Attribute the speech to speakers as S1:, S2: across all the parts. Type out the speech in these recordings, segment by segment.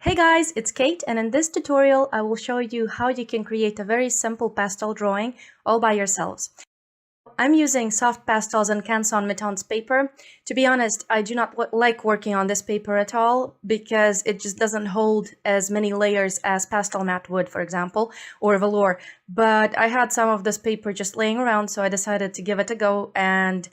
S1: Hey guys, it's Kate, and in this tutorial I will show you how you can create a very simple pastel drawing all by yourselves. I'm using soft pastels and Canson Meton's paper. To be honest, I do not like working on this paper at all because it just doesn't hold as many layers as pastel matte would, for example, or velour. But I had some of this paper just laying around, so I decided to give it a go, and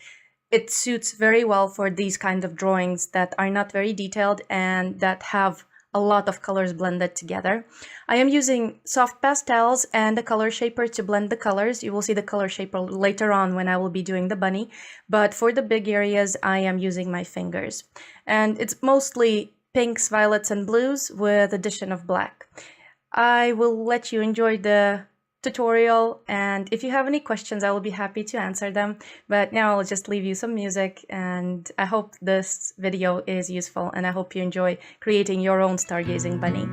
S1: it suits very well for these kind of drawings that are not very detailed and that have a lot of colors blended together. I am using soft pastels and a color shaper to blend the colors. You will see the color shaper later on when I will be doing the bunny, but for the big areas I am using my fingers. And it's mostly pinks, violets, and blues with addition of black. I will let you enjoy the tutorial, and if you have any questions I will be happy to answer them, but now I'll just leave you some music, and I hope this video is useful and I hope you enjoy creating your own stargazing bunny.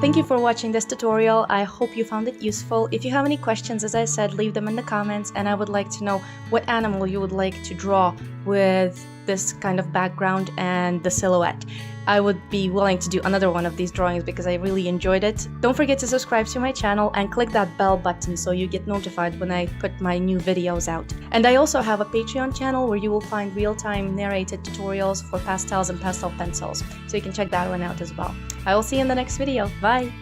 S1: Thank you for watching this tutorial. I hope you found it useful. If you have any questions, as I said, leave them in the comments, and I would like to know what animal you would like to draw with this kind of background and the silhouette. I would be willing to do another one of these drawings because I really enjoyed it. Don't forget to subscribe to my channel and click that bell button so you get notified when I put my new videos out. And I also have a Patreon channel where you will find real-time narrated tutorials for pastels and pastel pencils, so you can check that one out as well. I will see you in the next video. Bye!